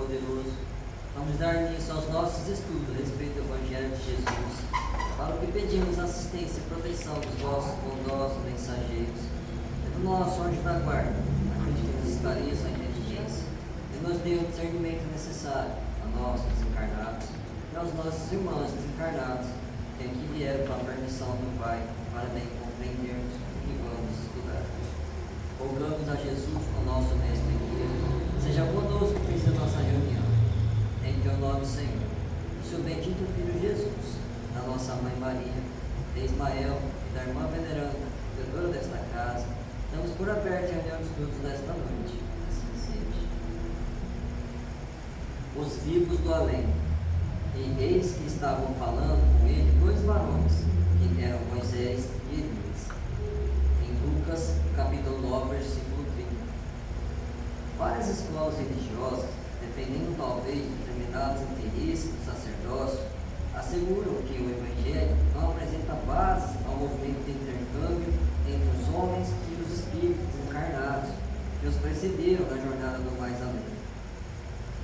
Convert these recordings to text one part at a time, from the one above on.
Todo-Poderoso, vamos dar início aos nossos estudos a respeito do Evangelho de Jesus, para o que pedimos assistência e proteção dos vossos bondosos mensageiros, e do nosso anjo da guarda, aquele que nos esclareça a inteligência, e nos dê o discernimento necessário a nós, desencarnados, e aos nossos irmãos desencarnados, que aqui vieram com a permissão do Pai, para bem compreendermos o que vamos estudar. Rogamos a Jesus, o nosso mestre e guia, seja conosco nessa nossa reunião. Em teu nome, Senhor, do seu bendito Filho Jesus, da nossa Mãe Maria, de Ismael e da irmã veneranda, cuidadora desta casa, damos por aberto a reunião de estudos desta noite. Assim seja. Os vivos do além. E eis que estavam falando com ele dois varões, que eram Moisés e Elias. Em Lucas, capítulo 9, versículo 30. Várias escolas religiosas, defendendo talvez determinados interesses do sacerdócio, asseguram que o Evangelho não apresenta base ao movimento de intercâmbio entre os homens e os espíritos encarnados que os precederam na jornada do mais além.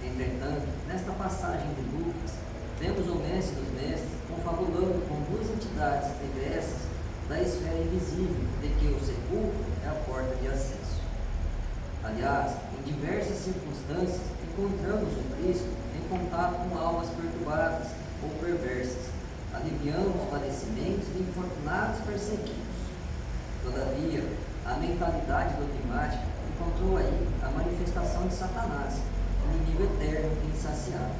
Entretanto, nesta passagem de Lucas, vemos o mestre dos mestres confabulando com duas entidades regressas da esfera invisível, de que o sepulcro é a porta de acesso. Aliás, em diversas circunstâncias, encontramos o Cristo em contato com almas perturbadas ou perversas, aliviando os padecimentos de infortunados perseguidos. Todavia, a mentalidade dogmática encontrou aí a manifestação de Satanás, inimigo eterno e insaciável.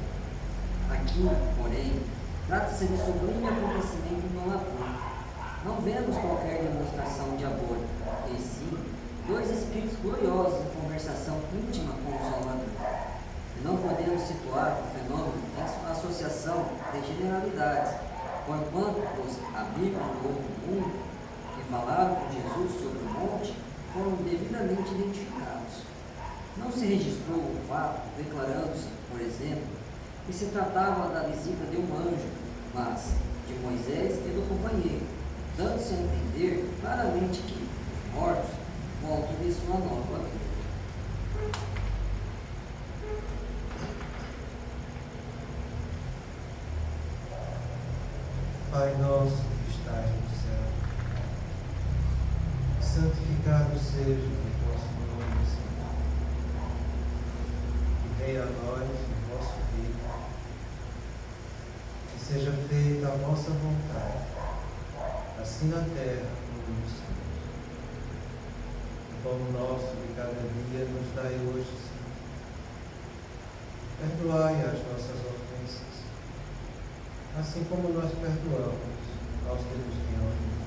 Aqui, porém, trata-se de sublime acontecimento no amor. Não vemos qualquer demonstração diabólica, e sim dois espíritos gloriosos em conversação íntima com o Salvador. E não podemos situar o fenômeno em sua associação de generalidades, porquanto os amigos do outro mundo que falaram com Jesus sobre o monte foram devidamente identificados. Não se registrou o fato declarando-se, por exemplo, que se tratava da visita de um anjo, mas de Moisés e do companheiro, dando-se a entender claramente que os mortos voltam de sua nova vida. Pai nosso que estás no céu, santificado seja o vosso nome, Senhor. E venha a nós o vosso reino. Que seja feita a vossa vontade, assim na terra como no céu. O pão nosso de cada dia nos dai hoje, Senhor. Perdoai as nossas ofensas, assim como nós perdoamos aos que nos têm ofendido.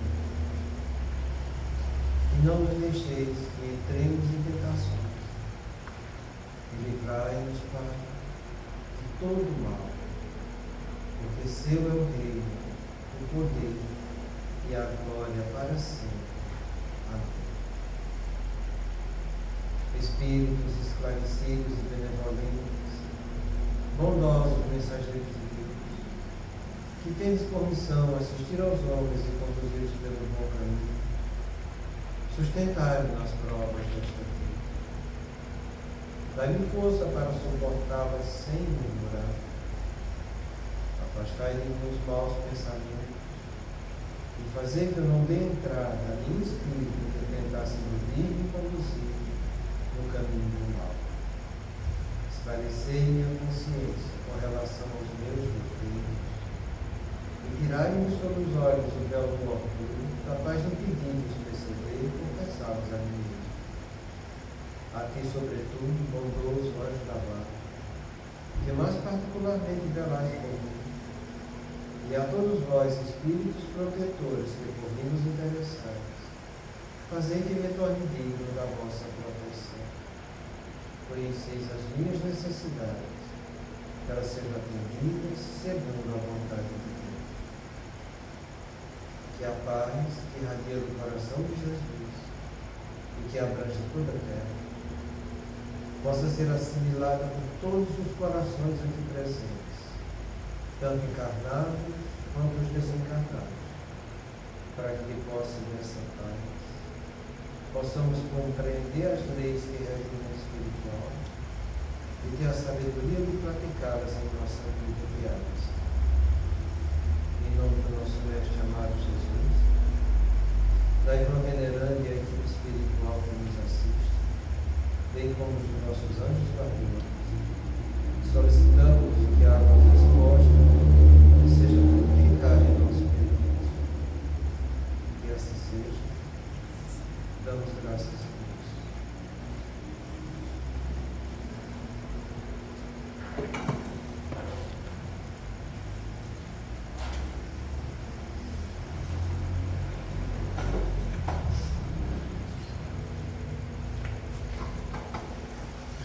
E não nos deixeis que entremos em tentações, e livrai-nos, Pai, de todo o mal, porque seu é o reino, o poder e a glória para sempre. Amém. Espíritos esclarecidos e benevolentes, bondosos mensageiros de Deus, que tendes por missão assistir aos homens e conduzi-los pelo bom caminho, sustentai-me nas provas desta vida. Dai-me força para suportá-las sem murmurar. Afastai de mim os maus pensamentos e fazei que eu não dê entrada a nenhum espírito que tentasse iludir e conduzir no caminho do mal. Esclarecei minha consciência com relação aos meus defeitos e tirai-me sobre os olhos o véu do orgulho, capaz de impedir-nos perceber e confessá-los a mim mesmo. A ti, sobretudo, bondoso anjo da guarda, que mais particularmente velais por mim, e a todos vós, espíritos protetores que por mim nos interessais, fazei que me torne digno da vossa proteção. Conheceis as minhas necessidades, que elas sejam atendidas segundo a vontade de Deus. Que a paz que irradia do coração de Jesus e que abrange toda a terra possa ser assimilada por todos os corações aqui presentes, tanto encarnados quanto os desencarnados, para que possa nessa paz possamos compreender as leis que regem o espiritual e ter a sabedoria de praticá-las em nossa vida diária. Em nome do nosso Mestre amado Jesus, da irmã veneranda e a equipe espiritual que nos assiste, bem como dos nossos anjos guardiões, solicitamos que a água resposta seja frutificada em nosso percurso. Que assim seja. Damos graças a Deus.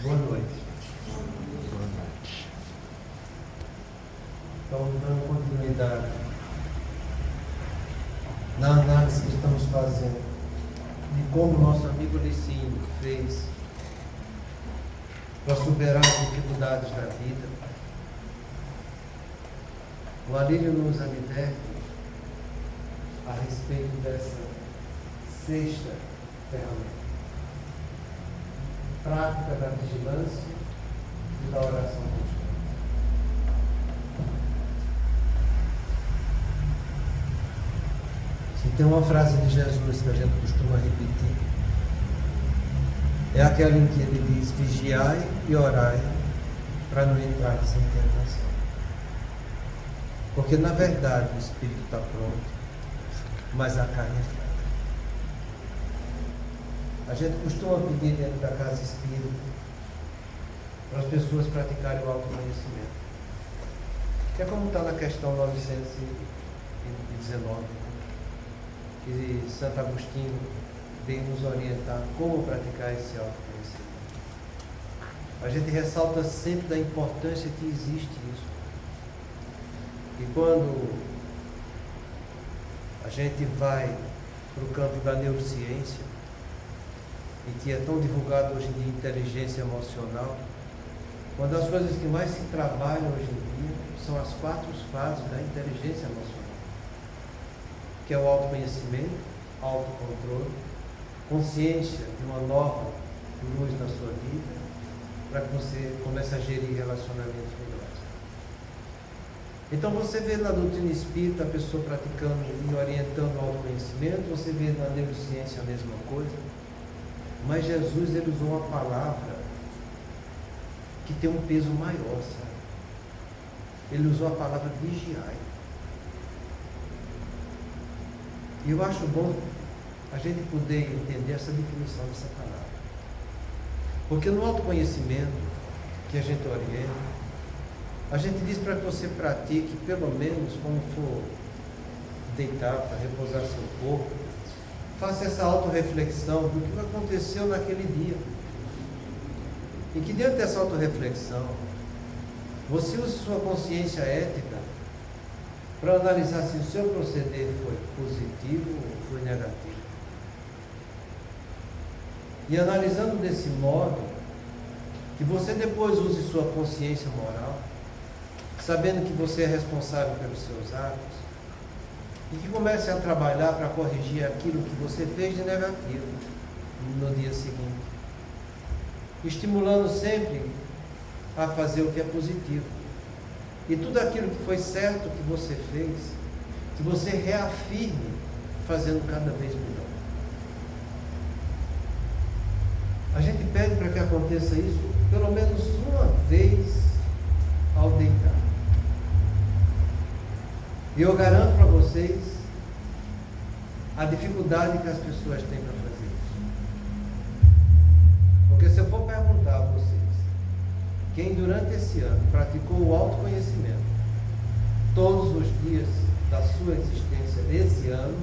Boa noite. Boa noite. Então, dando continuidade na análise que estamos fazendo de como nosso amigo Licínio fez para superar as dificuldades da vida, o Alírio nos adverte a respeito dessa sexta ferramenta, prática da vigilância e da oração constante. Se tem uma frase de Jesus que a gente costuma repetir, é aquela em que ele diz: vigiai e orai para não entrar em tentação. Porque na verdade o espírito está pronto, mas a carne é fraca. A gente costuma pedir dentro da casa espírita para as pessoas praticarem o autoconhecimento, que é como está na questão 919, que Santo Agostinho veio nos orientar como praticar esse autoconhecimento. A gente ressalta sempre da importância que existe isso. E quando a gente vai para o campo da neurociência, e que é tão divulgado hoje em dia, inteligência emocional, uma das coisas que mais se trabalha hoje em dia são as 4 fases da inteligência emocional, que é o autoconhecimento, autocontrole, consciência de uma nova luz na sua vida, para que você comece a gerir relacionamentos melhores. Então você vê na doutrina espírita a pessoa praticando e orientando o autoconhecimento, você vê na neurociência a mesma coisa, mas Jesus ele usou uma palavra que tem um peso maior, sabe? Ele usou a palavra vigiai. E eu acho bom a gente poder entender essa definição dessa palavra. Porque no autoconhecimento que a gente orienta, a gente diz para que você pratique, pelo menos quando for deitar para repousar seu corpo, faça essa autorreflexão do que aconteceu naquele dia. E que dentro dessa autorreflexão, você use sua consciência ética para analisar se o seu proceder foi positivo ou foi negativo. E analisando desse modo, que você depois use sua consciência moral, sabendo que você é responsável pelos seus atos, e que comece a trabalhar para corrigir aquilo que você fez de negativo no dia seguinte, estimulando sempre a fazer o que é positivo. E tudo aquilo que foi certo que você fez, que você reafirme fazendo cada vez melhor. A gente pede para que aconteça isso pelo menos uma vez ao deitar. E eu garanto para vocês a dificuldade que as pessoas têm para fazer isso. Porque se eu for perguntar a vocês, quem durante esse ano praticou o autoconhecimento todos os dias da sua existência desse ano,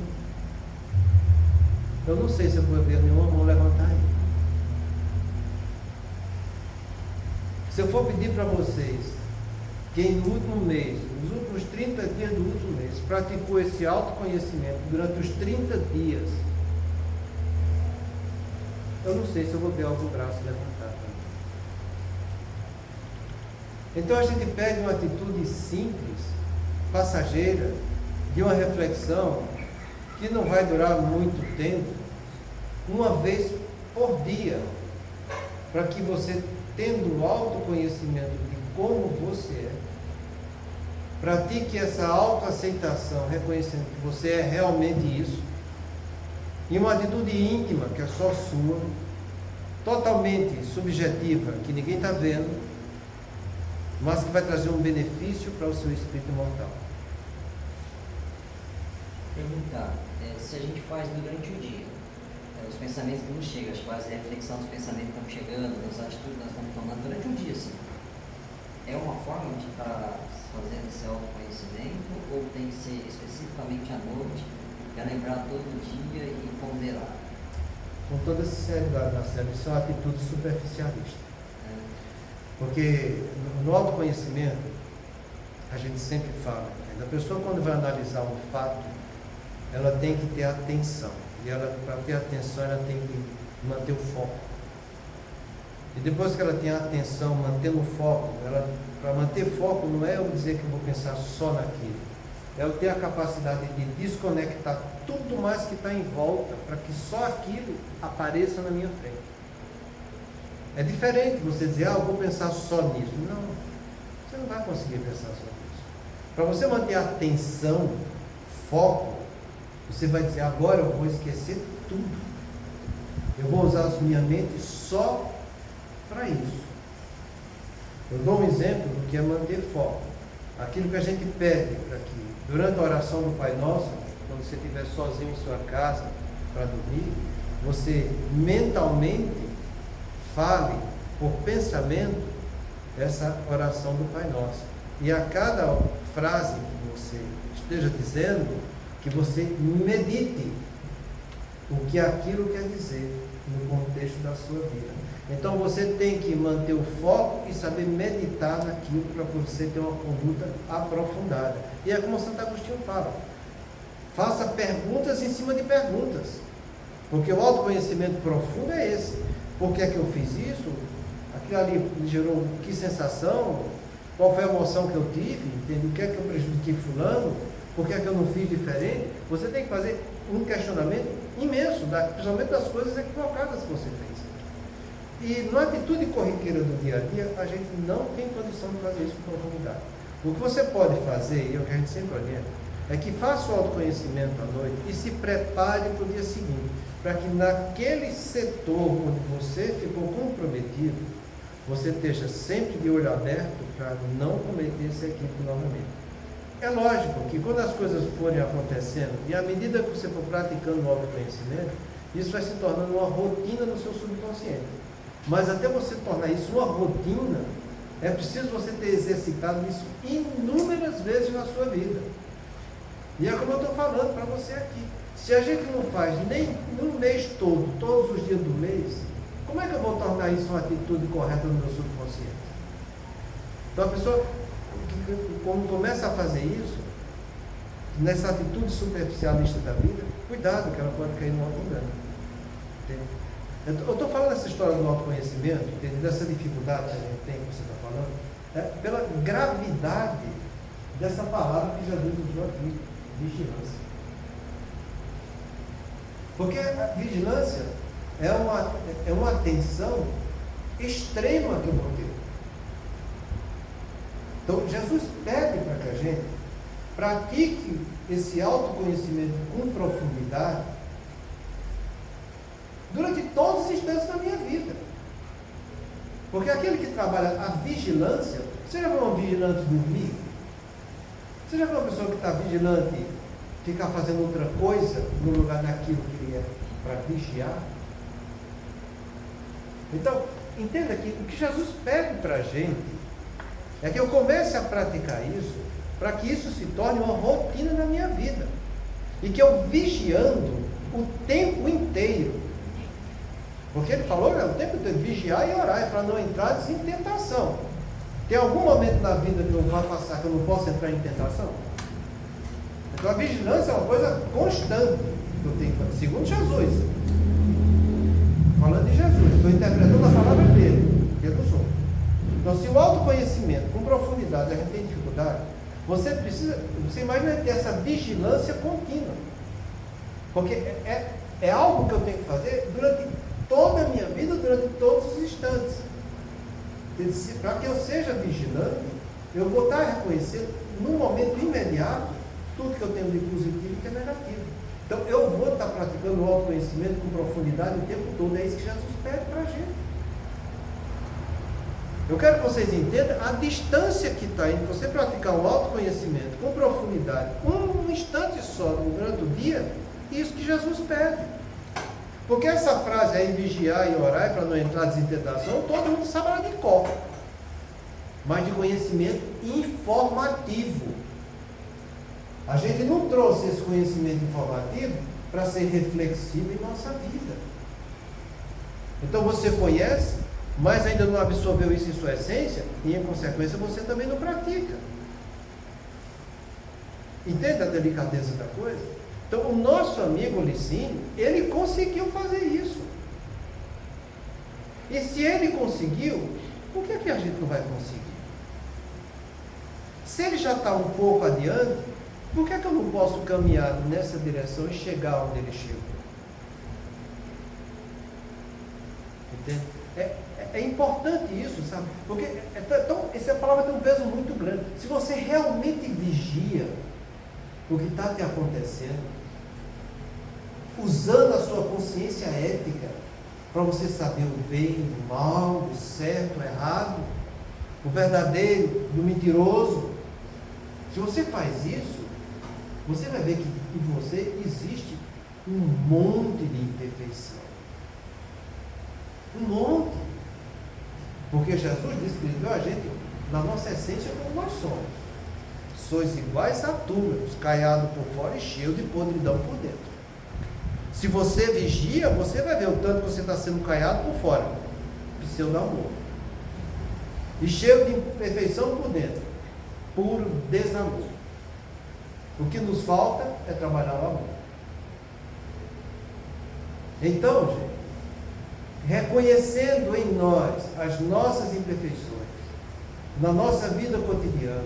eu não sei se eu vou ver nenhuma mão levantar aí. Se eu for pedir para vocês, quem no último mês, nos últimos 30 dias do último mês, praticou esse autoconhecimento durante os 30 dias, eu não sei se eu vou ver algum braço levantar também. Então a gente pede uma atitude simples, passageira, de uma reflexão que não vai durar muito tempo, uma vez por dia, para que você tendo autoconhecimento de como você é, pratique essa autoaceitação, reconhecendo que você é realmente isso, em uma atitude íntima, que é só sua, totalmente subjetiva, que ninguém está vendo, mas que vai trazer um benefício para o seu espírito mortal. Perguntar, se a gente faz durante o dia, os pensamentos que nos chegam, a gente faz a reflexão dos pensamentos que estão chegando, das atitudes que nós estamos tomando durante o dia, assim, é uma forma de estar fazendo esse autoconhecimento ou tem que ser especificamente à noite, para lembrar todo dia e ponderar? Com toda sinceridade, Marcelo, isso é uma atitude superficialista. Porque no autoconhecimento, a gente sempre fala, a pessoa quando vai analisar um fato, ela tem que ter atenção. E ela, para ter atenção, ela tem que manter o foco. E depois que ela tem a atenção, mantendo o foco, para manter foco não é eu dizer que eu vou pensar só naquilo. É eu ter a capacidade de desconectar tudo mais que está em volta, para que só aquilo apareça na minha frente. É diferente você dizer, eu vou pensar só nisso. Não, você não vai conseguir pensar só nisso. Para você manter a atenção, foco, você vai dizer, agora eu vou esquecer tudo. Eu vou usar a minha mente só para isso. Eu dou um exemplo do que é manter foco. Aquilo que a gente pede para que, durante a oração do Pai Nosso, quando você estiver sozinho em sua casa para dormir, você mentalmente fale por pensamento essa oração do Pai Nosso. E a cada frase que você esteja dizendo, que você medite o que aquilo quer dizer no contexto da sua vida. Então você tem que manter o foco e saber meditar naquilo para você ter uma conduta aprofundada. E é como Santo Agostinho fala, faça perguntas em cima de perguntas, porque o autoconhecimento profundo é esse. Por que é que eu fiz isso? Aquilo ali me gerou que sensação? Qual foi a emoção que eu tive? Entende? O que é que eu prejudiquei fulano? Por que é que eu não fiz diferente? Você tem que fazer um questionamento imenso, principalmente das coisas equivocadas que você fez. E na atitude corriqueira do dia a dia, a gente não tem condição de fazer isso com profundidade. O que você pode fazer, e é o que a gente sempre orienta, é que faça o autoconhecimento à noite e se prepare para o dia seguinte, para que naquele setor onde você ficou comprometido, você esteja sempre de olho aberto para não cometer esse equívoco novamente. É lógico que quando as coisas forem acontecendo, e à medida que você for praticando o autoconhecimento, isso vai se tornando uma rotina no seu subconsciente. Mas até você tornar isso uma rotina, é preciso você ter exercitado isso inúmeras vezes na sua vida. E é como eu estou falando para você aqui. Se a gente não faz nem no mês todo, todos os dias do mês, como é que eu vou tornar isso uma atitude correta no meu subconsciente? Então a pessoa, quando começa a fazer isso, nessa atitude superficialista da vida, cuidado que ela pode cair no auto-engano. Eu estou falando essa história do autoconhecimento, dessa dificuldade que a gente tem, que você está falando, pela gravidade dessa palavra que Jesus usou aqui, vigilância. Porque a vigilância é uma atenção extrema que eu vou ter. Então, Jesus pede para que a gente pratique esse autoconhecimento com profundidade durante todos os instantes da minha vida. Porque aquele que trabalha a vigilância, você já viu um vigilante dormir? Você já viu uma pessoa que está vigilante ficar fazendo outra coisa no lugar daquilo que ele é para vigiar? Então, entenda que o que Jesus pede para a gente é que eu comece a praticar isso, para que isso se torne uma rotina na minha vida. E que eu vigiando o tempo inteiro. Porque ele falou, o tempo inteiro, vigiar e orar, é para não entrar em tentação. Tem algum momento na vida que eu vou passar que eu não posso entrar em tentação? Então a vigilância é uma coisa constante que eu tenho que fazer, segundo Jesus. Falando de Jesus, estou interpretando a palavra dele, que eu não sou. Então, se o autoconhecimento com profundidade a gente tem dificuldade, você imagina ter essa vigilância contínua. Porque é algo que eu tenho que fazer durante toda a minha vida, durante todos os instantes. Para que eu seja vigilante, eu vou estar reconhecendo, no momento imediato, tudo que eu tenho de positivo e que é negativo. Então, eu vou estar praticando o autoconhecimento com profundidade o tempo todo. É isso que Jesus pede para a gente. Eu quero que vocês entendam a distância que está entre você praticar o autoconhecimento com profundidade, um instante só durante o dia, e isso que Jesus pede. Porque essa frase aí, vigiar e orar, para não entrar em tentação, todo mundo sabe ela de cor. Mas de conhecimento informativo. A gente não trouxe esse conhecimento informativo para ser reflexivo em nossa vida. Então você conhece, mas ainda não absorveu isso em sua essência, e em consequência você também não pratica. Entende a delicadeza da coisa? Então o nosso amigo Licínio, ele conseguiu fazer isso. E se ele conseguiu, por que a gente não vai conseguir? Se ele já está um pouco adiante, por que eu não posso caminhar nessa direção e chegar onde ele chegou? Entende? É importante isso, sabe? Porque essa palavra tem um peso muito grande. Se você realmente vigia o que está te acontecendo, usando a sua consciência ética para você saber o bem, o mal, o certo, o errado, o verdadeiro, do mentiroso, se você faz isso, você vai ver que em você existe um monte de imperfeição. Um monte. Porque Jesus descreveu a gente na nossa essência como nós somos. Sois iguais a túmulos, caiados por fora e cheio de podridão por dentro. Se você vigia, você vai ver o tanto que você está sendo caiado por fora. Pseudo-amor. E cheio de imperfeição por dentro. Puro desamor. O que nos falta é trabalhar o amor. Então, gente, reconhecendo em nós as nossas imperfeições, na nossa vida cotidiana,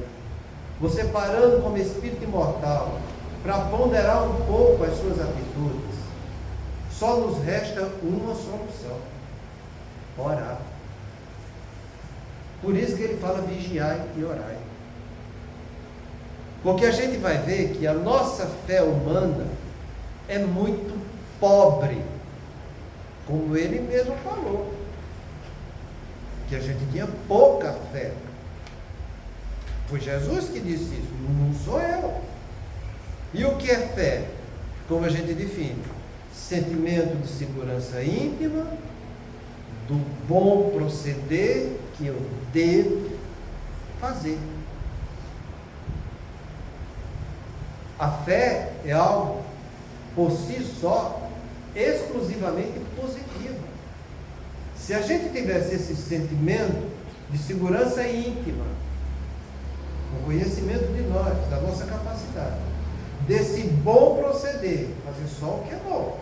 você parando como espírito imortal, para ponderar um pouco as suas atitudes, só nos resta uma solução: orar. Por isso que ele fala vigiai e orai. Porque a gente vai ver que a nossa fé humana é muito pobre, como ele mesmo falou, que a gente tinha pouca fé. Foi Jesus que disse isso, não sou eu. E o que é fé? Como a gente define? Sentimento de segurança íntima, do bom proceder que eu devo fazer. A fé é algo, por si só, exclusivamente positivo. Se a gente tivesse esse sentimento de segurança íntima, o conhecimento de nós, da nossa capacidade, desse bom proceder, fazer só o que é bom,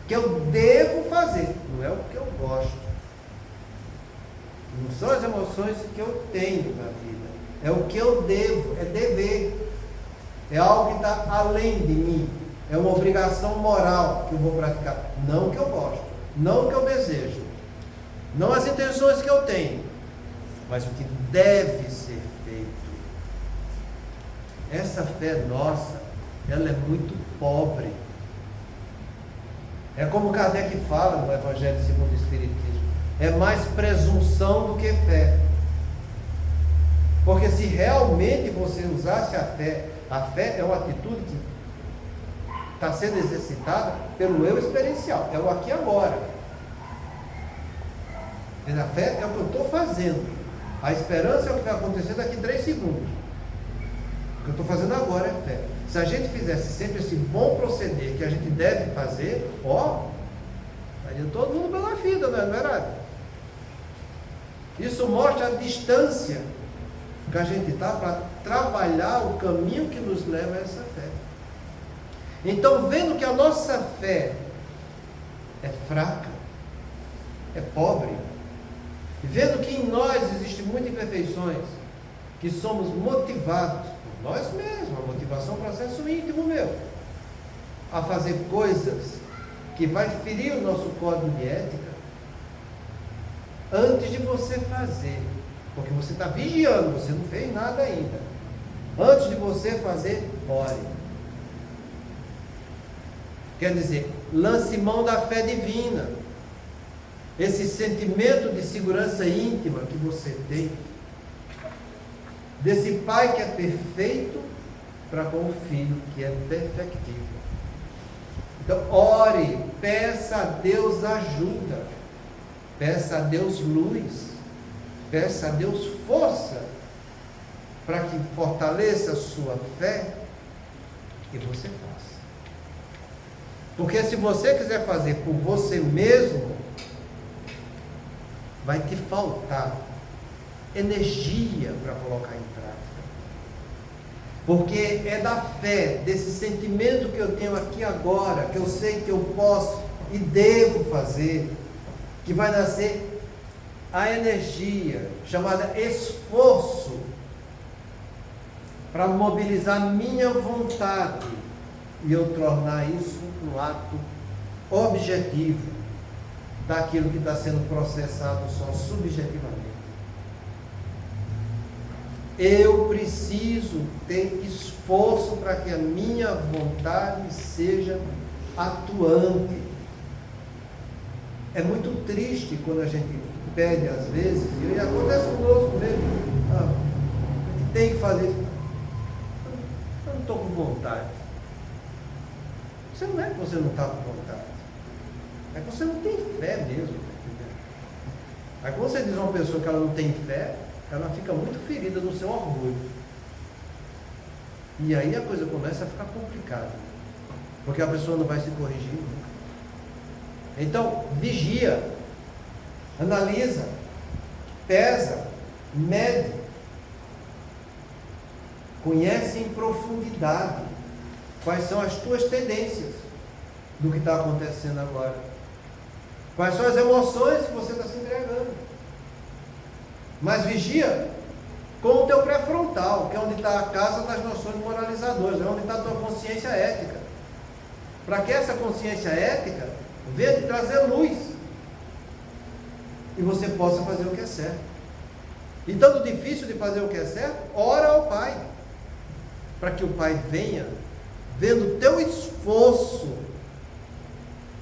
que eu devo fazer, não é o que eu gosto, não são as emoções que eu tenho na vida, é o que eu devo, é dever. É algo que está além de mim. É uma obrigação moral que eu vou praticar. Não o que eu gosto. Não o que eu desejo. Não as intenções que eu tenho. Mas o que deve ser feito. Essa fé nossa, ela é muito pobre. É como Kardec fala no Evangelho segundo o Espiritismo. É mais presunção do que fé. Porque se realmente você usasse a fé é uma atitude que está sendo exercitada pelo eu experiencial, é o aqui e agora. A fé é o que eu estou fazendo, a esperança é o que vai acontecer daqui 3 segundos. O que eu estou fazendo agora é fé. Se a gente fizesse sempre esse bom proceder que a gente deve fazer, estaria todo mundo pela vida, não é verdade? Isso mostra a distância que a gente está para trabalhar o caminho que nos leva a essa fé. Então, vendo que a nossa fé é fraca, é pobre, vendo que em nós existem muitas imperfeições, que somos motivados por nós mesmos, a motivação é um processo íntimo meu, a fazer coisas que vai ferir o nosso código de ética, antes de você fazer, porque você está vigiando, você não fez nada ainda. Antes de você fazer, ore. Quer dizer, lance mão da fé divina. Esse sentimento de segurança íntima que você tem, desse pai que é perfeito para com o filho que é perfectível. Então, ore, peça a Deus ajuda, peça a Deus luz, peça a Deus força, para que fortaleça a sua fé e você faça. Porque se você quiser fazer por você mesmo, vai te faltar energia para colocar em prática. Porque é da fé, desse sentimento que eu tenho aqui agora, que eu sei que eu posso e devo fazer, que vai nascer a energia chamada esforço para mobilizar minha vontade e eu tornar isso um ato objetivo daquilo que está sendo processado só subjetivamente. Eu preciso ter esforço para que a minha vontade seja atuante. É muito triste quando a gente pede às vezes, e acontece conosco mesmo, a gente tem que fazer isso. Eu não estou com vontade. Você não é que você não está com vontade, é que você não tem fé mesmo. Aí quando você diz a uma pessoa que ela não tem fé, ela fica muito ferida no seu orgulho. E aí a coisa começa a ficar complicada, porque a pessoa não vai se corrigir nunca. Então, vigia, analisa, pesa, mede, conhece em profundidade quais são as tuas tendências do que está acontecendo agora. Quais são as emoções que você está se entregando. Mas vigia com o teu pré-frontal, que é onde está a casa das noções moralizadoras, é onde está a tua consciência ética. Para que essa consciência ética venha te trazer luz e você possa fazer o que é certo. E tanto difícil de fazer o que é certo, ora ao Pai, para que o Pai venha, vendo o teu esforço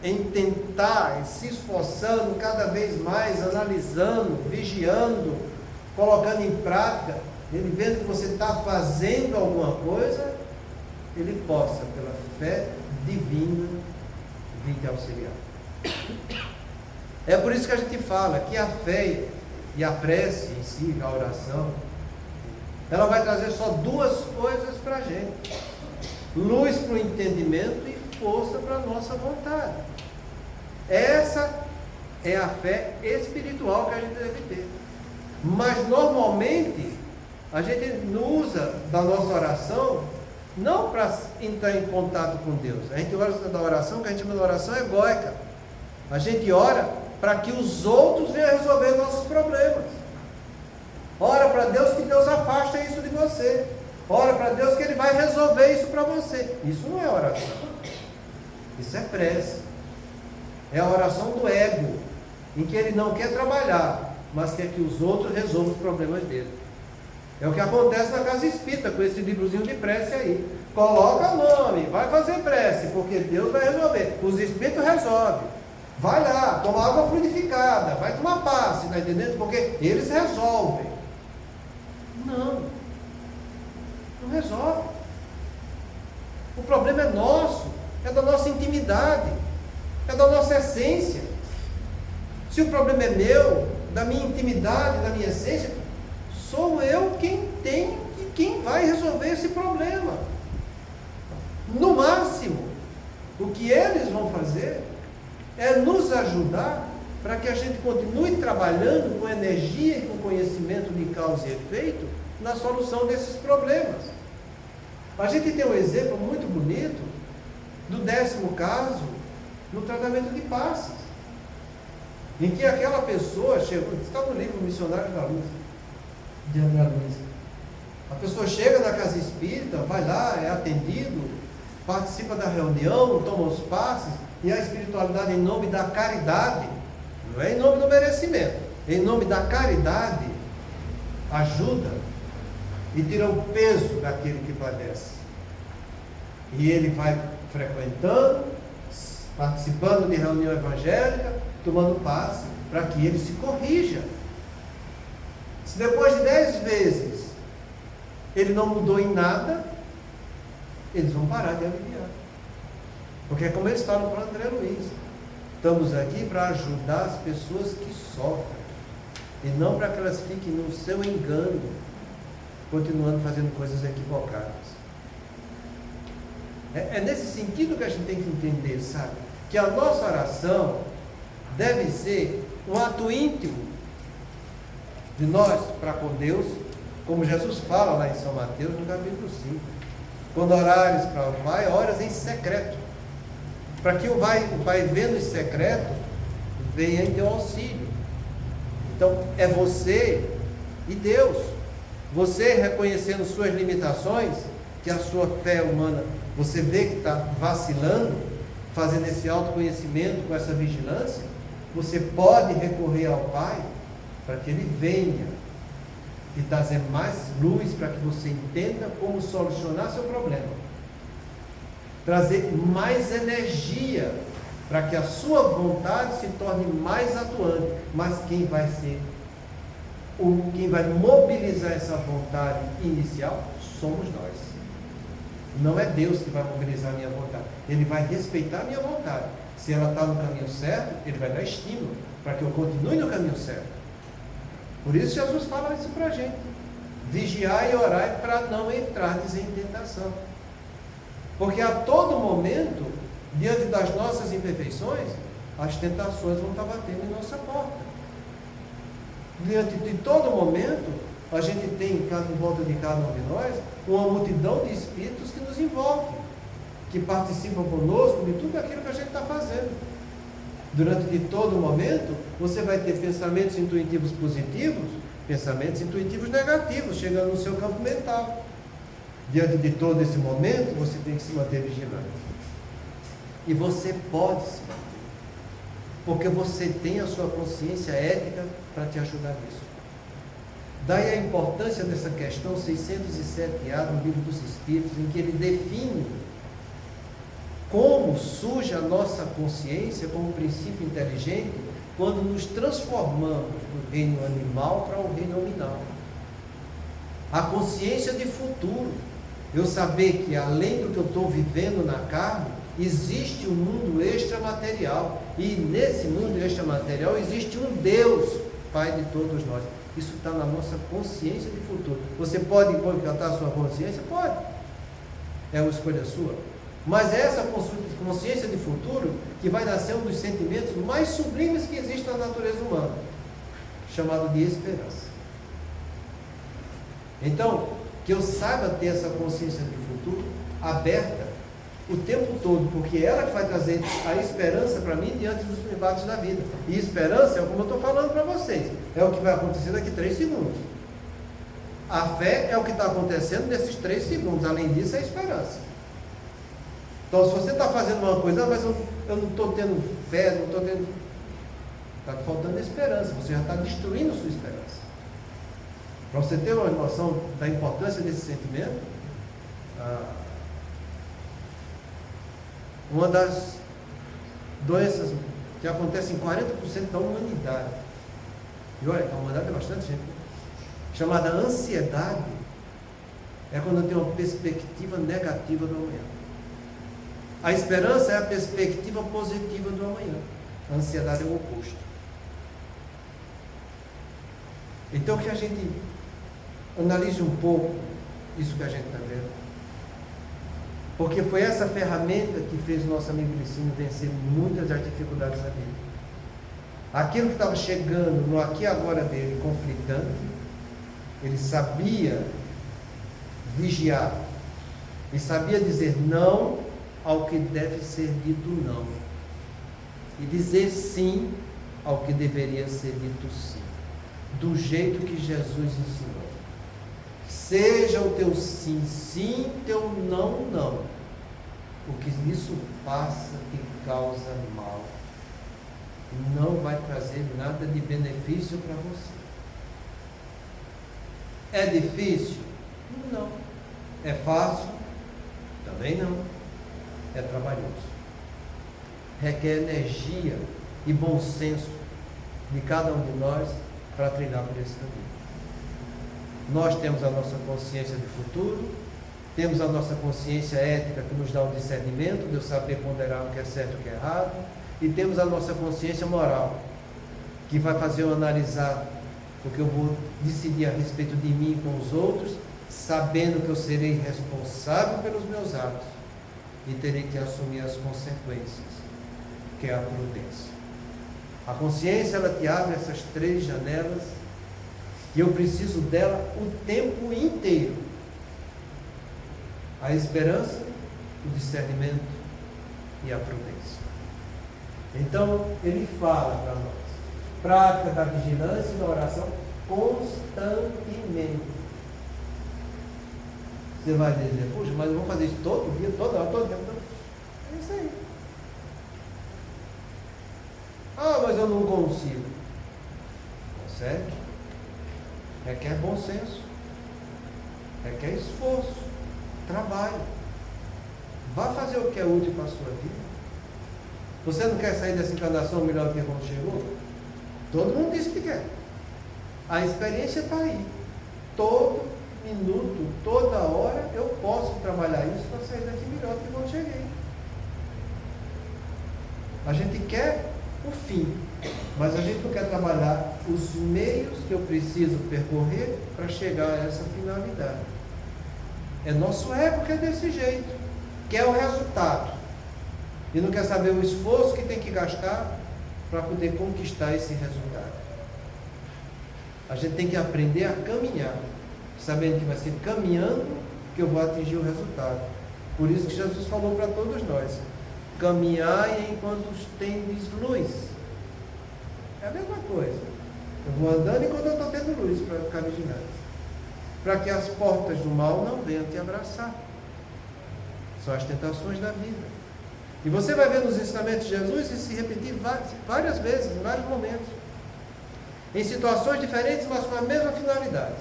em tentar, se esforçando cada vez mais, analisando, vigiando, colocando em prática, ele vendo que você está fazendo alguma coisa, ele possa, pela fé divina, vir te auxiliar. É por isso que a gente fala que a fé e a prece em si, a oração, ela vai trazer só duas coisas para a gente: luz para o entendimento e força para a nossa vontade. Essa é a fé espiritual que a gente deve ter. Mas normalmente a gente não usa da nossa oração não para entrar em contato com Deus. A gente ora da oração, que a gente chama de oração egóica. A gente ora para que os outros venham resolver nossos problemas. Ora para Deus que Deus afasta isso de você. Ora para Deus que Ele vai resolver isso para você. Isso não é oração. Isso é prece. É a oração do ego, em que ele não quer trabalhar, mas quer que os outros resolvam os problemas dele. É o que acontece na casa espírita, com esse livrozinho de prece aí. Coloca nome, vai fazer prece, porque Deus vai resolver. Os espíritos resolvem. Vai lá, toma água fluidificada, vai tomar passe, está entendendo? Porque eles resolvem. Não resolve. O problema é nosso, é da nossa intimidade, é da nossa essência. Se o problema é meu, da minha intimidade, da minha essência, sou eu quem tem e quem vai resolver esse problema. No máximo, o que eles vão fazer é nos ajudar para que a gente continue trabalhando com energia e com conhecimento de causa e efeito na solução desses problemas. A gente tem um exemplo muito bonito do 10º caso no tratamento de passes, em que aquela pessoa chegou, está no livro Missionário da Luz, de André Luiz. A pessoa chega na casa espírita, vai lá, é atendido, participa da reunião, toma os passes, e a espiritualidade em nome da caridade, não é em nome do merecimento, em nome da caridade, ajuda e tira o peso daquele que padece. E ele vai frequentando, participando de reunião evangélica, tomando passe, para que ele se corrija. Se depois de 10 vezes ele não mudou em nada, eles vão parar de aliviar. Porque é como eles falam para o André Luiz: estamos aqui para ajudar as pessoas que sofrem, e não para que elas fiquem no seu engano, continuando fazendo coisas equivocadas. É nesse sentido que a gente tem que entender, sabe? Que a nossa oração deve ser um ato íntimo de nós para com Deus, como Jesus fala lá em São Mateus, no capítulo 5. Quando orares para o Pai, oras em secreto, para que o Pai vendo em secreto, venha em teu auxílio. Então, é você e Deus. Você reconhecendo suas limitações, que a sua fé humana, você vê que está vacilando, fazendo esse autoconhecimento com essa vigilância, você pode recorrer ao Pai para que Ele venha e trazer mais luz para que você entenda como solucionar seu problema. Trazer mais energia para que a sua vontade se torne mais atuante. Mas quem vai mobilizar essa vontade inicial somos nós. Não é Deus que vai mobilizar a minha vontade. Ele vai respeitar a minha vontade. Se ela está no caminho certo, Ele vai dar estímulo para que eu continue no caminho certo. Por isso Jesus fala isso para a gente: vigiai e orai para não entrardes em tentação. Porque a todo momento, diante das nossas imperfeições, as tentações vão estar batendo em nossa porta. Diante de todo momento, a gente tem em volta de cada um de nós uma multidão de espíritos que nos envolvem, que participam conosco de tudo aquilo que a gente está fazendo. Durante de todo momento, você vai ter pensamentos intuitivos positivos, pensamentos intuitivos negativos, chegando no seu campo mental. Diante de todo esse momento, você tem que se manter vigilante. E você pode se manter, porque você tem a sua consciência ética para te ajudar nisso. Daí a importância dessa questão 607A do Livro dos Espíritos, em que ele define como surge a nossa consciência como princípio inteligente quando nos transformamos do reino animal para o reino nominal. A consciência de futuro, eu saber que além do que eu estou vivendo na carne, existe um mundo extramaterial, e nesse mundo extramaterial existe um Deus, Pai de todos nós. Isso está na nossa consciência de futuro. Você pode boicotar a sua consciência? Pode. É uma escolha sua. Mas é essa consciência de futuro que vai nascer um dos sentimentos mais sublimes que existe na natureza humana, chamado de esperança. Então, que eu saiba ter essa consciência de futuro aberta o tempo todo, porque é ela que vai trazer a esperança para mim diante dos embates da vida. E esperança é como eu estou falando para vocês, é o que vai acontecer daqui 3 segundos. A fé é o que está acontecendo nesses 3 segundos, além disso é a esperança. Então, se você está fazendo uma coisa, mas eu não estou tendo fé, não estou tendo... Está faltando esperança, você já está destruindo a sua esperança. Para você ter uma noção da importância desse sentimento, uma das doenças que acontece em 40% da humanidade, e olha, a humanidade é bastante gente, chamada ansiedade, é quando eu tenho uma perspectiva negativa do amanhã. A esperança é a perspectiva positiva do amanhã. A ansiedade é o oposto. Então que a gente analise um pouco isso que a gente está vendo. Porque foi essa ferramenta que fez o nosso amigo Licínio vencer muitas das dificuldades da vida. Aquilo que estava chegando no aqui e agora dele, conflitante, ele sabia vigiar e sabia dizer não ao que deve ser dito não, e dizer sim ao que deveria ser dito sim, do jeito que Jesus ensinou. Seja o teu sim, sim, teu não, não. O que nisso passa te causa mal. não vai trazer nada de benefício para você. É difícil? Não. É fácil? Também não. É trabalhoso. Requer energia e bom senso de cada um de nós para trilhar por esse caminho. Nós temos a nossa consciência de futuro, temos a nossa consciência ética que nos dá o discernimento de eu saber ponderar o que é certo e o que é errado, e temos a nossa consciência moral, que vai fazer eu analisar o que eu vou decidir a respeito de mim e com os outros, sabendo que eu serei responsável pelos meus atos e terei que assumir as consequências, que é a prudência. A consciência, ela te abre essas 3 janelas e eu preciso dela o tempo inteiro. A esperança, o discernimento e a prudência. Então, ele fala para nós, prática da vigilância e da oração constantemente. Você vai dizer, puxa, mas eu vou fazer isso todo dia, toda hora, todo tempo. É isso aí. Ah, mas eu não consigo. Consegue? Requer bom senso. Requer esforço. Trabalho. Vá fazer o que é útil para a sua vida. Você não quer sair dessa encarnação melhor do que quando chegou? Todo mundo diz que quer. A experiência está aí. Todo minuto, toda hora, eu posso trabalhar isso para sair daqui melhor do que quando cheguei. A gente quer o fim, mas a gente não quer trabalhar os meios que eu preciso percorrer para chegar a essa finalidade. É nosso ego que é desse jeito, quer o resultado e não quer saber o esforço que tem que gastar para poder conquistar esse resultado. A gente tem que aprender a caminhar, sabendo que vai ser caminhando que eu vou atingir o resultado. Por isso que Jesus falou para todos nós: caminhai enquanto tendes luz. É a mesma coisa. Eu vou andando enquanto eu estou tendo luz para ficar vigilante, para que as portas do mal não venham te abraçar. São as tentações da vida. E você vai ver nos ensinamentos de Jesus isso se repetir várias vezes, em vários momentos, em situações diferentes, mas com a mesma finalidade.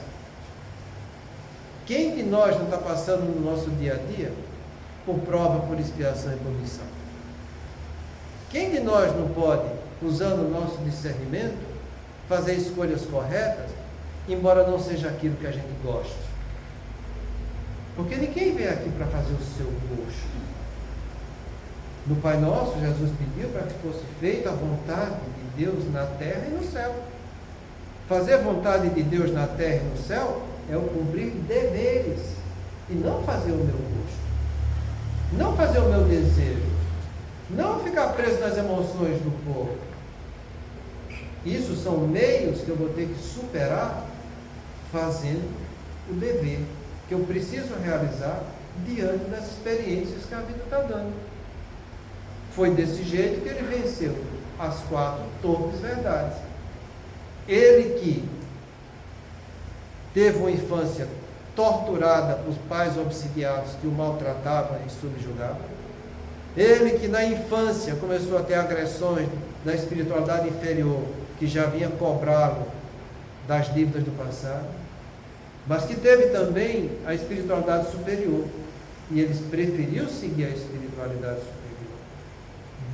Quem de nós não está passando no nosso dia a dia por prova, por expiação e por missão? Quem de nós não pode, usando o nosso discernimento, fazer escolhas corretas, embora não seja aquilo que a gente goste? Porque ninguém vem aqui para fazer o seu gosto. No Pai Nosso, Jesus pediu para que fosse feita a vontade de Deus na terra e no céu. Fazer a vontade de Deus na terra e no céu é o cumprir deveres, e não fazer o meu gosto, não fazer o meu desejo, não ficar preso nas emoções do corpo. Isso são meios que eu vou ter que superar fazendo o dever que eu preciso realizar diante das experiências que a vida está dando. Foi desse jeito que ele venceu as 4 torpes verdades. Ele que teve uma infância torturada por pais obsidiados que o maltratavam e subjugavam. Ele que na infância começou a ter agressões da espiritualidade inferior, que já vinha cobrá-lo das dívidas do passado, mas que teve também a espiritualidade superior, e ele preferiu seguir a espiritualidade superior.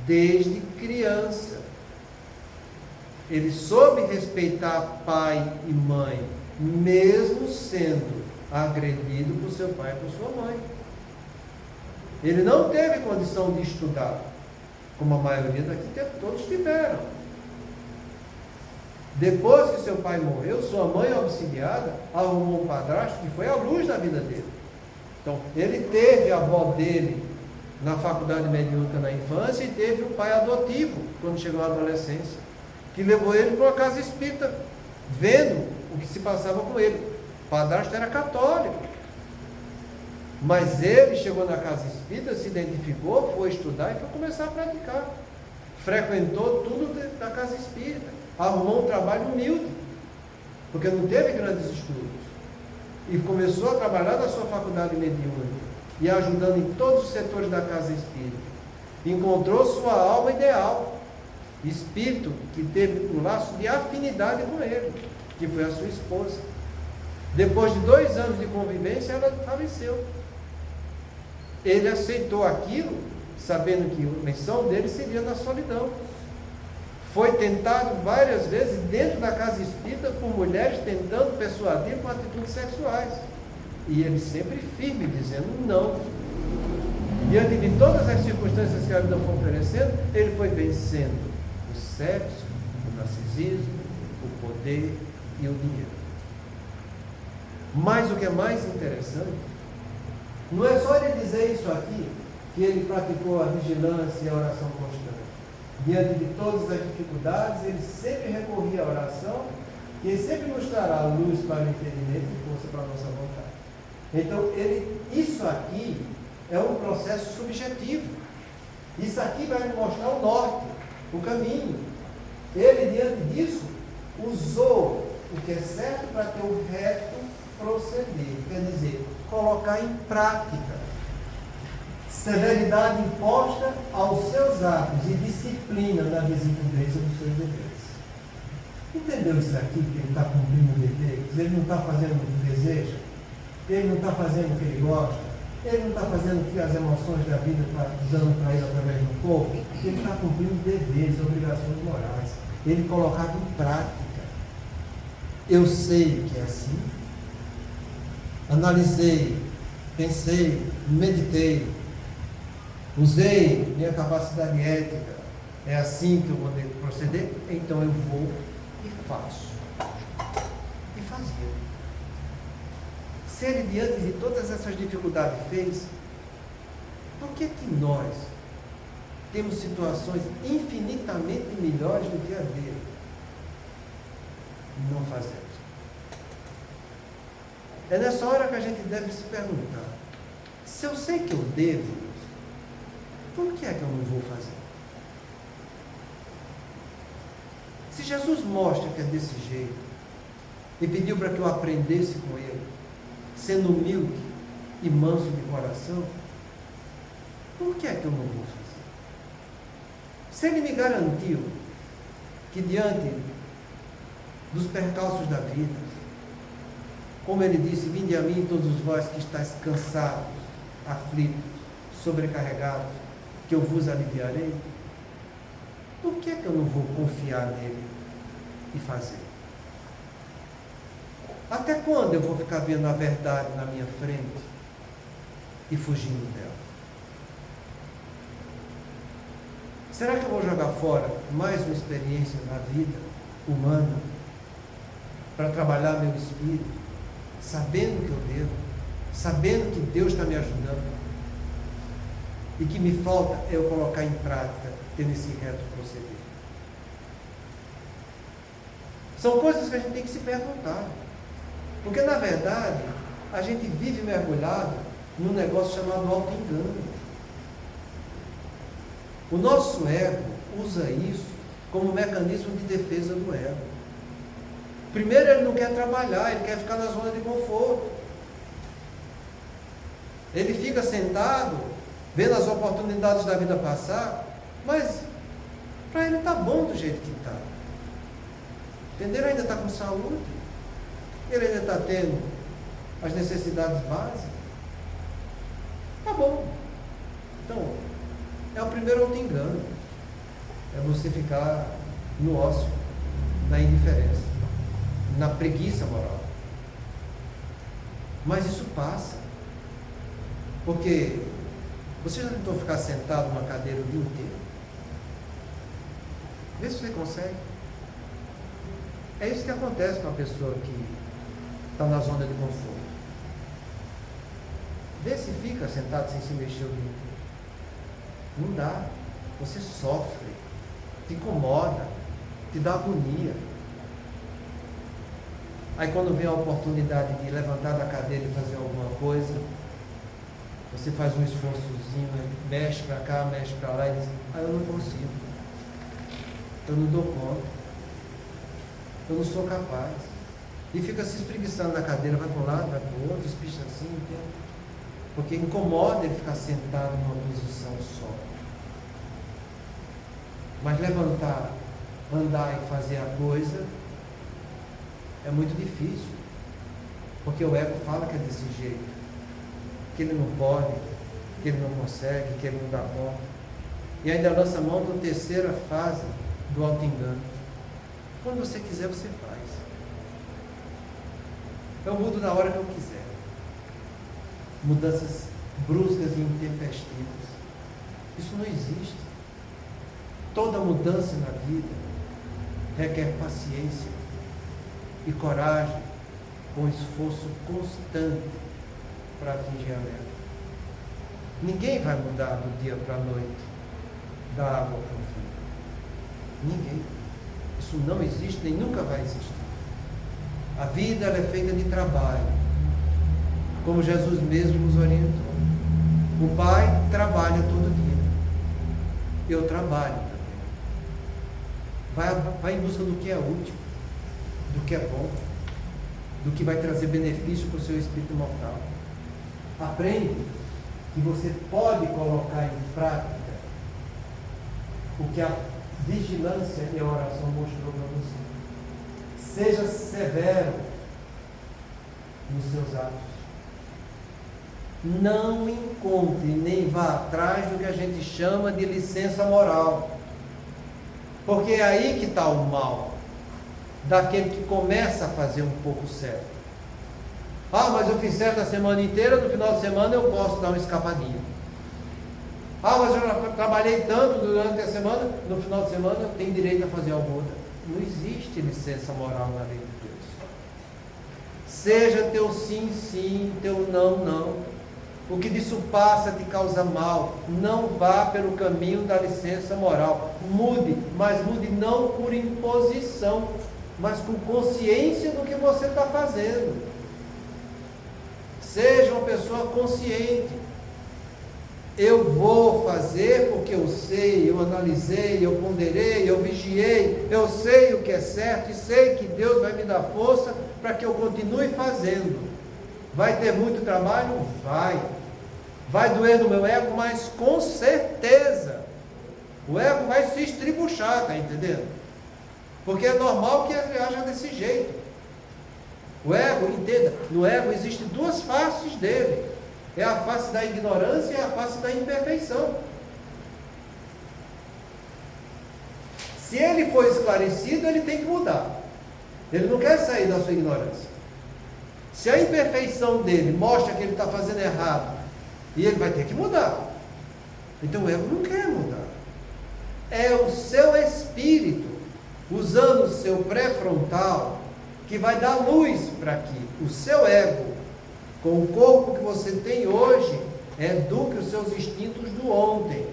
Desde criança, ele soube respeitar pai e mãe, mesmo sendo agredido por seu pai e por sua mãe. Ele não teve condição de estudar, como a maioria daqui todos tiveram. Depois que seu pai morreu, sua mãe obsidiada arrumou um padrasto que foi a luz da vida dele. Então, ele teve a avó dele na faculdade mediúnica na infância e teve um pai adotivo quando chegou à adolescência, que levou ele para uma casa espírita, vendo o que se passava com ele. O padrasto era católico, mas ele chegou na casa espírita, se identificou, foi estudar e foi começar a praticar. Frequentou tudo da casa espírita, arrumou um trabalho humilde, porque não teve grandes estudos, e começou a trabalhar na sua faculdade mediúnica e ajudando em todos os setores da casa espírita. Encontrou sua alma ideal, espírito que teve um laço de afinidade com ele, que foi a sua esposa. Depois de 2 anos de convivência, ela faleceu. Ele aceitou aquilo, sabendo que a missão dele seria na solidão. Foi tentado várias vezes dentro da casa espírita por mulheres tentando persuadir com atitudes sexuais. E ele sempre firme, dizendo não. Diante de todas as circunstâncias que a vida foi oferecendo, ele foi vencendo o sexo, o narcisismo, o poder e o dinheiro. Mas o que é mais interessante, não é só ele dizer isso aqui, que ele praticou a vigilância e a oração constante. Diante de todas as dificuldades, ele sempre recorria à oração, e ele sempre nos trará luz para o entendimento e força para a nossa vontade. Então, isso aqui é um processo subjetivo. Isso aqui vai nos mostrar o norte, o caminho. Ele, diante disso, usou o que é certo para ter o reto proceder. Quer dizer, colocar em prática. Severidade imposta aos seus atos e disciplina na desincumbência dos seus deveres. Entendeu isso aqui? Que ele está cumprindo o dever? Ele não está fazendo o que deseja? Ele não está fazendo o que ele gosta? Ele não está fazendo o que as emoções da vida estão dando para ele através do corpo? Ele está cumprindo deveres, obrigações morais. Ele colocava em prática. Eu sei que é assim. Analisei, pensei, meditei, usei minha capacidade ética. É assim que eu vou proceder? Então eu vou e faço. E fazia. Se ele, diante de todas essas dificuldades, fez, por que nós temos situações infinitamente melhores do que a dele? Não fazemos. É nessa hora que a gente deve se perguntar: se eu sei que eu devo, por que é que eu não vou fazer? Se Jesus mostra que é desse jeito e pediu para que eu aprendesse com ele, sendo humilde e manso de coração, por que é que eu não vou fazer? Se ele me garantiu que diante dos percalços da vida, como ele disse, vinde a mim todos vós que estáis cansados, aflitos, sobrecarregados, que eu vos aliviarei, por que é que eu não vou confiar nele e fazer? Até quando eu vou ficar vendo a verdade na minha frente e fugindo dela? Será que eu vou jogar fora mais uma experiência na vida humana para trabalhar meu espírito, sabendo que eu devo, sabendo que Deus está me ajudando e que me falta é eu colocar em prática, tendo esse reto proceder? São coisas que a gente tem que se perguntar. Porque, na verdade, a gente vive mergulhado num negócio chamado auto-engano. O nosso ego usa isso como mecanismo de defesa do ego. Primeiro, ele não quer trabalhar, ele quer ficar na zona de conforto. Ele fica sentado, vendo as oportunidades da vida passar, mas para ele está bom do jeito que está. Entendeu? Ele ainda está com saúde. Ele ainda está tendo as necessidades básicas. Tá bom. Então, é o primeiro auto-engano. É você ficar no ócio, na indiferença, na preguiça moral. Mas isso passa. Porque você já tentou ficar sentado numa cadeira o dia inteiro? Vê se você consegue. É isso que acontece com a pessoa que está na zona de conforto. Vê se fica sentado sem se mexer o dia inteiro. Não dá. Você sofre, te incomoda, te dá agonia. Aí quando vem a oportunidade de levantar da cadeira e fazer alguma coisa, você faz um esforçozinho, mexe para cá, mexe para lá e diz: eu não consigo. Eu não dou conta. Eu não sou capaz. E fica se espreguiçando na cadeira, vai para um lado, vai para o outro, espicha assim, entende? Porque incomoda ele ficar sentado numa posição só. Mas levantar, andar e fazer a coisa é muito difícil. Porque o ego fala que é desse jeito. Que ele não pode, que ele não consegue, que ele não dá conta. E ainda lança mão da terceira fase do auto-engano. Quando você quiser, você faz. Eu mudo na hora que eu quiser. Mudanças bruscas e intempestivas. Isso não existe. Toda mudança na vida requer paciência e coragem, com esforço constante para atingir a meta. Ninguém vai mudar do dia para a noite, da água para o vinho. Ninguém. Isso não existe nem nunca vai existir. A vida ela é feita de trabalho, como Jesus mesmo nos orientou. O Pai trabalha todo dia. Eu trabalho também. Vai em busca do que é útil, do que é bom, do que vai trazer benefício para o seu espírito mortal. Aprende que você pode colocar em prática o que a vigilância e a oração mostrou para você. Seja severo nos seus atos. Não encontre nem vá atrás do que a gente chama de licença moral. Porque é aí que está o mal daquele que começa a fazer um pouco certo. Ah, mas eu fiz certo a semana inteira, no final de semana eu posso dar uma escapadinha. Ah, mas eu já trabalhei tanto durante a semana, no final de semana eu tenho direito a fazer alguma outra. Não existe licença moral na lei de Deus. Seja teu sim, sim, teu não, não. O que disso passa te causa mal. Não vá pelo caminho da licença moral. Mude, mas mude não por imposição, mas com consciência do que você está fazendo. Seja uma pessoa consciente. Eu vou fazer porque eu sei, eu analisei, eu ponderei, eu vigiei, eu sei o que é certo e sei que Deus vai me dar força para que eu continue fazendo. Vai ter muito trabalho? Vai. Vai doer no meu ego, mas com certeza. O ego vai se estribuchar, tá entendendo? Porque é normal que ele haja desse jeito. O ego, entenda, no ego existem duas faces dele. É a face da ignorância e a face da imperfeição. Se ele for esclarecido, ele tem que mudar. Ele não quer sair da sua ignorância. Se a imperfeição dele mostra que ele está fazendo errado, e ele vai ter que mudar. Então o ego não quer mudar. É o seu espírito, usando o seu pré-frontal, que vai dar luz para que o seu ego, com o corpo que você tem hoje, eduque os seus instintos do ontem,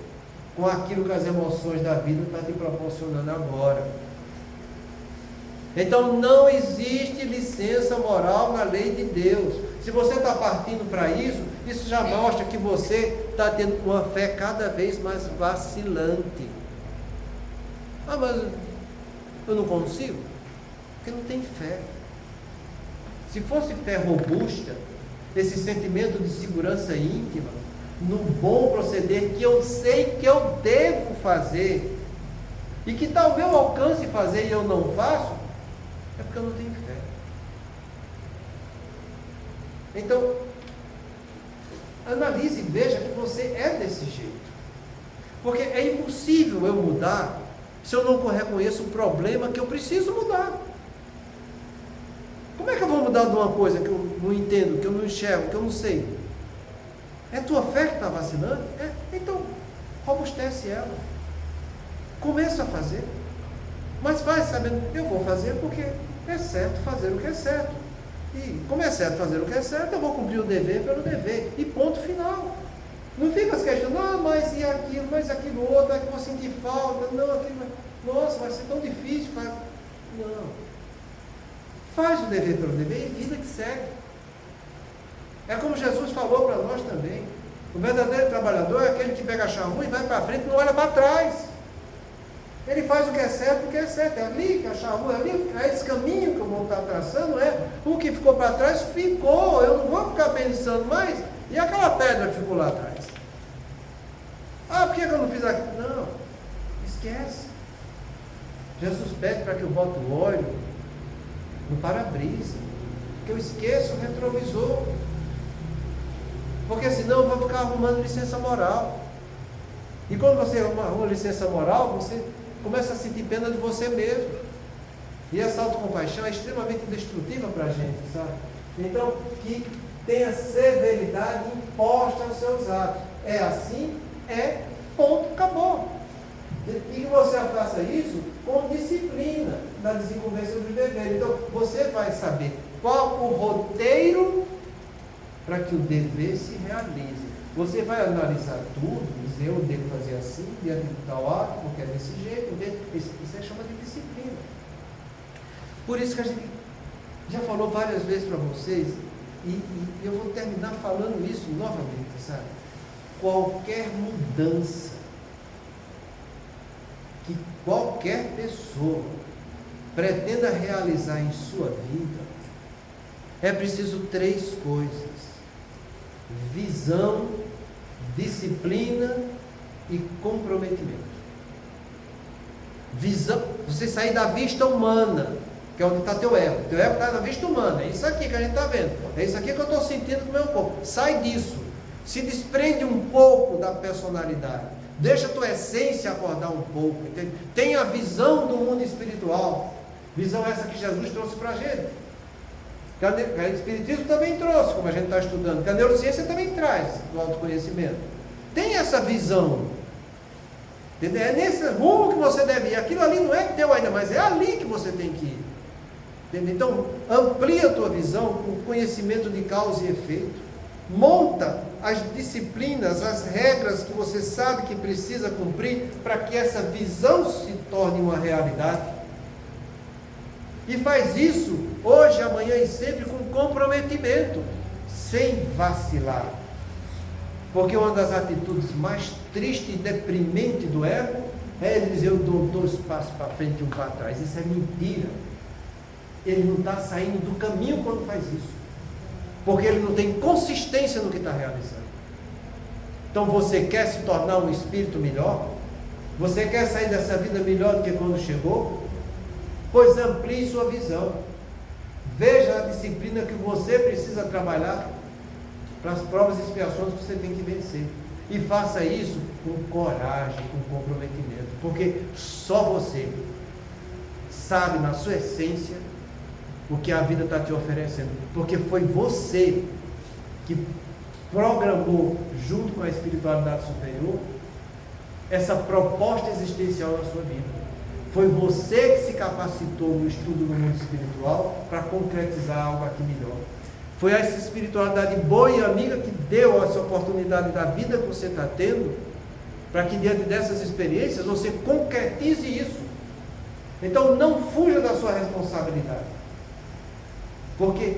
com aquilo que as emoções da vida estão te proporcionando agora. Então não existe licença moral na lei de Deus. Se você está partindo para isso, isso já mostra que você está tendo uma fé cada vez mais vacilante. Ah, mas eu não consigo? Porque não tem fé. Se fosse fé robusta, esse sentimento de segurança íntima, no bom proceder que eu sei que eu devo fazer, e que está ao meu alcance fazer e eu não faço, é porque eu não tenho fé. Então, analise e veja que você é desse jeito. Porque é impossível eu mudar se eu não reconheço o problema que eu preciso mudar. Como é que eu vou mudar de uma coisa que eu não entendo, que eu não enxergo, que eu não sei? É tua fé que está vacilando? Então, robustece ela. Começa a fazer. Mas faz sabendo, eu vou fazer porque é certo fazer o que é certo. E como é certo fazer o que é certo, eu vou cumprir o dever pelo dever. E ponto final. Não fica se questionando, mas e aquilo, mas aquilo outro, é que eu vou sentir falta, não, aquilo, nossa, vai ser tão difícil. Não. Faz o dever pelo dever e vida que segue. É como Jesus falou para nós também. O verdadeiro trabalhador é aquele que pega a chave e vai para frente e não olha para trás. Ele faz o que é certo, porque é certo. É ali que a chave, ali, é esse caminho que eu vou estar traçando, o que ficou para trás ficou. Eu não vou ficar pensando mais. E aquela pedra que ficou lá atrás? Ah, por que eu não fiz aquilo? Não, esquece. Jesus pede para que eu bote o óleo no para-brisa, que eu esqueça o retrovisor, porque senão eu vou ficar arrumando licença moral. E quando você arruma licença moral, você começa a sentir pena de você mesmo. E essa autocompaixão é extremamente destrutiva para a gente, sabe? Então, que tenha severidade imposta aos seus atos. É assim, ponto, acabou. E que você faça isso com disciplina, na desincumbência dos deveres. Então, você vai saber qual o roteiro para que o dever se realize. Você vai analisar tudo, dizer, eu devo fazer assim, diante de tal ato, porque é desse jeito. Isso é chama de disciplina. Por isso que a gente já falou várias vezes para vocês, e eu vou terminar falando isso novamente, sabe? Qualquer mudança que qualquer pessoa pretenda realizar em sua vida, é preciso 3 coisas: visão, disciplina e comprometimento. Visão, você sair da vista humana, que é onde está teu ego. Teu ego está na vista humana, é isso aqui que a gente está vendo, é isso aqui que eu estou sentindo no meu corpo. Sai disso, se desprende um pouco da personalidade, deixa a tua essência acordar um pouco, entende? Tenha a visão do mundo espiritual, visão essa que Jesus trouxe para a gente, que o Espiritismo também trouxe, como a gente está estudando, que a neurociência também traz do autoconhecimento. Tem essa visão, entendeu? É nesse rumo que você deve ir. Aquilo ali não é teu ainda, mas é ali que você tem que ir, entendeu? Então amplia a tua visão com conhecimento de causa e efeito. Monta as disciplinas, as regras que você sabe que precisa cumprir para que essa visão se torne uma realidade. E faz isso hoje, amanhã e sempre com comprometimento, sem vacilar. Porque uma das atitudes mais tristes e deprimentes do ego é ele dizer, eu dou 2 passos para frente e 1 para trás. Isso é mentira. Ele não está saindo do caminho quando faz isso, porque ele não tem consistência no que está realizando. Então você quer se tornar um espírito melhor? Você quer sair dessa vida melhor do que quando chegou? Pois amplie sua visão. Veja a disciplina que você precisa trabalhar para as provas e expiações que você tem que vencer. E faça isso com coragem, com comprometimento. Porque só você sabe na sua essência o que a vida está te oferecendo. Porque foi você que programou, junto com a espiritualidade superior, essa proposta existencial na sua vida. Foi você que se capacitou no estudo do mundo espiritual para concretizar algo aqui melhor. Foi essa espiritualidade boa e amiga que deu essa oportunidade da vida que você está tendo, para que diante dessas experiências você concretize isso. Então não fuja da sua responsabilidade. Porque,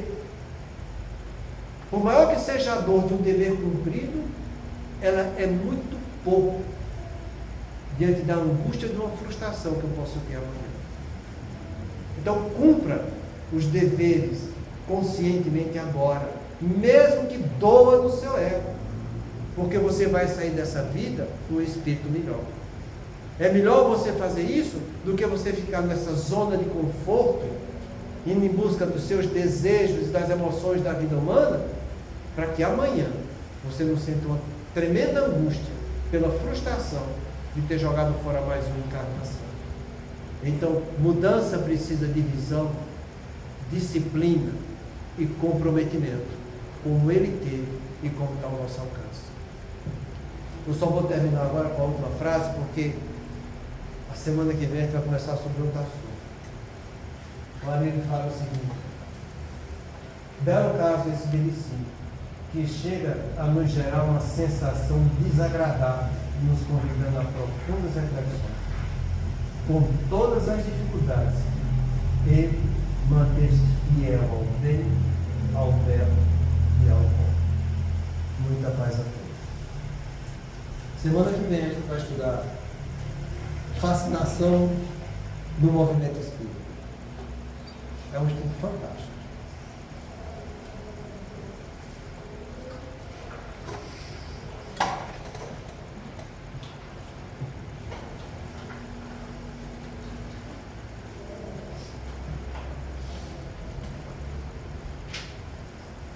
por maior que seja a dor de um dever cumprido, ela é muito pouco diante da angústia de uma frustração que eu posso ter amanhã. Então cumpra os deveres conscientemente agora, mesmo que doa no seu ego, porque você vai sair dessa vida um espírito melhor. É melhor você fazer isso do que você ficar nessa zona de conforto, indo em busca dos seus desejos e das emoções da vida humana, para que amanhã você não sinta uma tremenda angústia pela frustração de ter jogado fora mais uma encarnação. Então, mudança precisa de visão, disciplina e comprometimento, como ele teve e como está ao nosso alcance. Eu só vou terminar agora com a última frase, porque a semana que vem a gente vai começar sobre outro assunto. O amigo fala o seguinte: belo caso esse belicínio, que chega a nos gerar uma sensação desagradável, nos convidando a profundas reflexões. Com todas as dificuldades, ele manteve-se fiel ao bem, ao belo e ao bom. Muita paz a todos. Semana que vem a gente vai estudar fascinação do movimento espírita. É um estudo fantástico.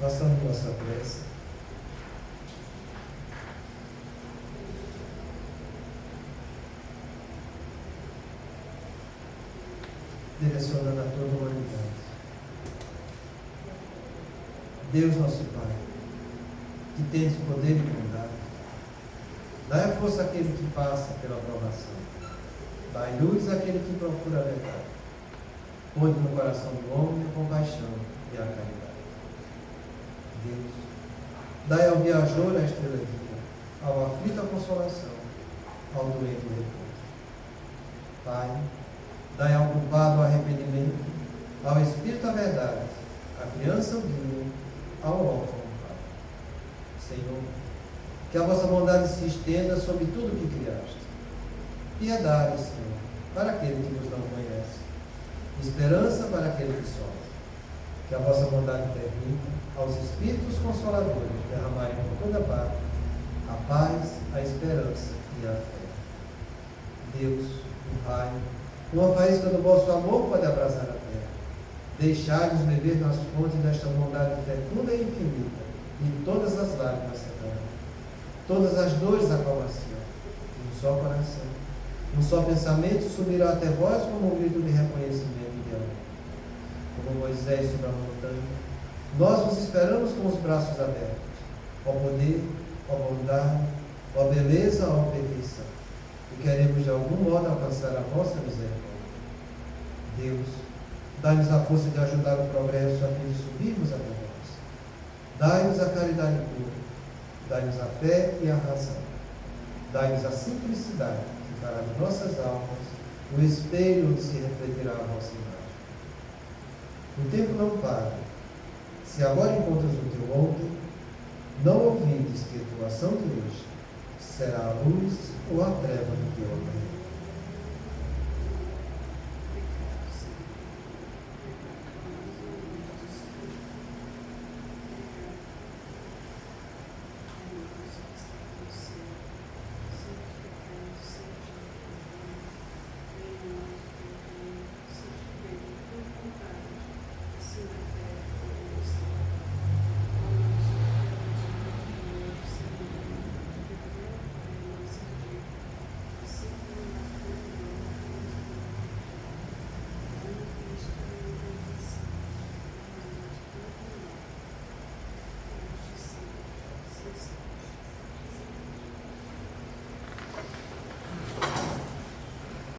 Façamos nossa prece. Direcionando a toda a humanidade. Deus nosso Pai, que tens poder e bondade, dai a força àquele que passa pela provação, dai luz àquele que procura a verdade, põe no coração do homem a compaixão e a caridade. Deus, dai ao viajor a estrela guia, ao aflito a consolação, ao doente o repouso. Pai, dai ao culpado o arrependimento, ao espírito a verdade, à criança o guia, ao órfão o pai. Senhor, que a vossa bondade se estenda sobre tudo o que criaste. Piedade, Senhor, para aquele que vos não conhece. Esperança para aquele que sofre. Que a vossa bondade permita aos Espíritos Consoladores derramarem por toda parte a paz, a esperança e a fé. Deus, o Pai, uma faísca do vosso amor pode abrasar a terra. Deixai-nos beber nas fontes desta bondade fecunda e infinita, e todas as lágrimas secarão. Todas as dores acalmar-se-ão. Um só coração, um só pensamento subirá até vós como um grito de reconhecimento e de amor. Como Moisés sobre a montanha, nós vos esperamos com os braços abertos. Ó poder, ó bondade, ó beleza, ó perfeição. E queremos de algum modo alcançar a vossa misericórdia. Deus, dai-nos a força de ajudar o progresso a fim de subirmos até vós. Dai-nos a caridade pura, dai-nos a fé e a razão. Dai-nos a simplicidade que fará de nossas almas o espelho onde se refletirá a vossa imagem. O tempo não para. Se agora encontras o teu ontem, não ouvides que a tua ação de hoje será a luz ou a treva do teu amanhã.